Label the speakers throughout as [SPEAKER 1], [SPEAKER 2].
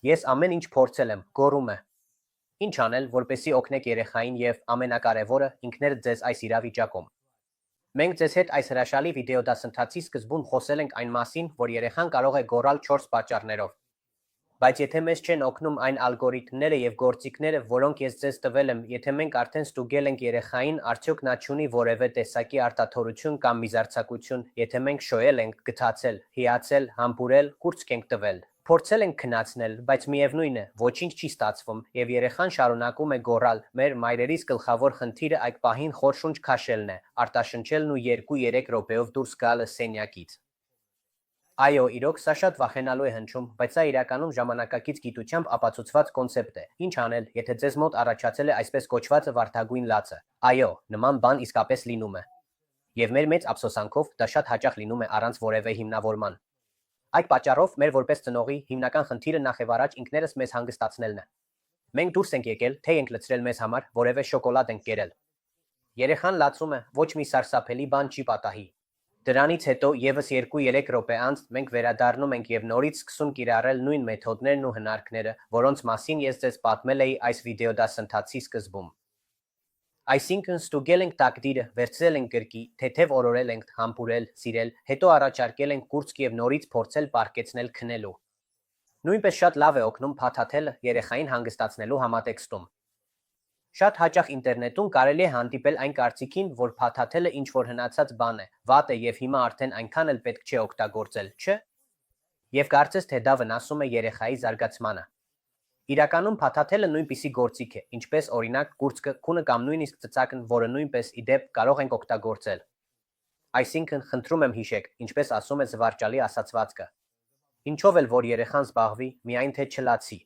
[SPEAKER 1] Ես ամեն ինչ փորձել եմ, գոռում է։ Ինչ անել, որպեսզի օգնեք երեխային եւ ամենակարևորը ինքներդ ձեզ այս իրավիճակում։ Մենք ձեզ հետ այս հրաշալի վիդեոդասընթացի սկզբում խոսել ենք այն մասին, որ երեխան կարող է գոռալ 4 պատճառներով։ Բայց եթե մեզ չեն օգնում այն ալգորիթմները եւ գործիքները, որոնք ես ձեզ տվել եմ, եթե մենք արդեն ստուգել ենք երեխային, արդյոք նա չունի որևէ տեսակի արտաթորություն կամ միզարձակություն, եթե մենք շոյել ենք, գթացել, հիացել, համբուրել, կուրծք ենք տվել, փորձել ենք քնացնել, բայց միևնույն է, ոչինչ չի ստացվում, եւ երեխան շարունակում է գոռալ, մեր մայրերիս գլխավոր խնդիրը այդ պահին խոր շունչ քաշելն է, արտաշնչելն ու 2-3 րոպեով դուրս գալը սենյակից։ Այո, իրոք սա շատ վախենալու է հնչում, բայց սա իրականում ժամանակակից գիտությամբ ապացուցված կոնցեպտ է։ Ինչ անել, եթե ձեզ մոտ առաջացել է այսպես կոչվածը վարդագույն լացը։ Այո, նման բան իսկապես լինում է։ Եվ մեր մեծ ափսոսանքով դա շատ հաճախ լինում է առանց որևէ հիմնավորման։ Այդ պատճառով մեր որպես ծնողի հիմնական խնդիրը նախևառաջ ինքներս մեզ հանգստացնելն է։ Մենք դուրս ենք եկել, թե ենք լցրել մեզ համար, որևէ շոկոլադ ենք կերել։ Երեխան լացում է, ոչ մի սարսափելի բան չի պատահի։ Դրանից հետո եւս 2-3 րոպե անց մենք վերադառնում ենք եւ նորից սկսում կիրառել նույն մեթոդներն ու հնարքները, որոնց մասին ես ձեզ պատմել էի այս վիդեոդասընթացի սկզբում։ Այսինքն ստուգել ենք տակդիրը, վերցրել ենք գրկի, թեթև օրորել ենք, համբուրել, սիրել, հետո առաջարկել ենք կուրծք եւ նորից փորձել պարկեցնել քնելու։ Նույնպես շատ լավ է օգնում փաթաթելը երեխային հանգստացնելու համատեքստում։ Շատ հաճախ ինտերնետում կարելի է հանդիպել այն կարծիքին, որ փաթաթելը ինչ-որ հնացած բան է, վատ է եւ հիմա արդեն այնքան էլ պետք չէ օգտագործել, չէ՞։ Եվ կարծես թե դա վնասում է երեխայի զարգացմանը։ Իրականում փաթաթելը նույնպիսի գործիք է, ինչպես օրինակ կուրծքը, քունը կամ նույնիսկ ծծակն, որը նույնպես ի դեպ կարող ենք օգտագործել։ Այսինքն, խնդրում եմ հիշեք, ինչպես ասում է զվարճալի ասացվածքը. Ինչով էլ որ երեխան զբաղվի, միայն թե չլացի։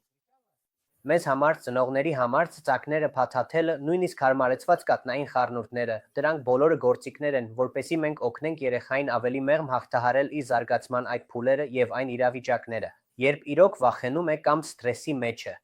[SPEAKER 1] Մեզ համար, ծնողների համար ծծակները փաթաթելը, նույնիսկ հարմարեցված կաթնային խառնուրդները, դրանք բոլորը գործիքներ են, որպեսզի մենք օգնենք երեխային ավելի մեղմ հաղթահարել իր զարգացման այդ փուլերը եւ այն իրավիճակները, երբ իրոք վախենում է կամ սթրեսի մեջ է։